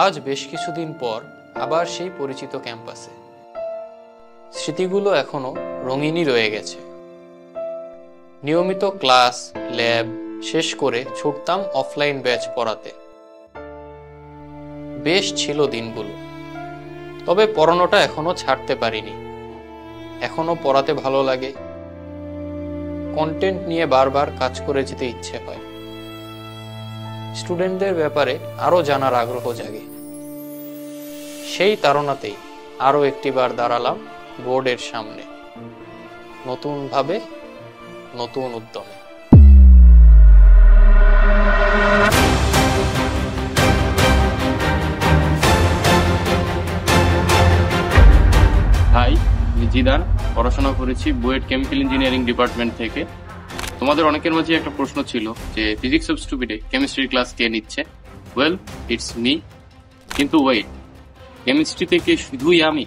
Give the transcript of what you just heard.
আজ বেশ কিছুদিন পর আবার সেই পরিচিত ক্যাম্পাসে। স্মৃতিগুলো এখনো রঙিনই রয়ে গেছে। নিয়মিত ক্লাস, ল্যাব শেষ করে ছুটতাম অফলাইন ব্যাচ পড়াতে। বেশ ছিল দিনগুলো, তবে পড়ানোটা এখনো ছাড়তে পারিনি। এখনো পড়াতে ভালো লাগে, কন্টেন্ট নিয়ে বারবার কাজ করে যেতে ইচ্ছে হয়। স্টুডেন্টদের ব্যাপারে আরো জানার আগ্রহ জাগে। সেই তাড়নাতেই আরো একটিবার দাঁড়ালাম বোর্ডের সামনে, নতুন ভাবে, নতুন উদ্যমে। হাই, আমি জিদান, পড়াশোনা করেছি বুয়েট কেমিক্যাল ইঞ্জিনিয়ারিং ডিপার্টমেন্ট থেকে। তোমাদের অনেকের মাঝে একটা প্রশ্ন ছিল যে ফিজিক্স অফ স্টুপিডে কেমিস্ট্রি ক্লাস কে নিচ্ছে। Well, it's me. কিন্তু ওয়েট, কেমিস্ট্রি থেকে শুধুই আমি?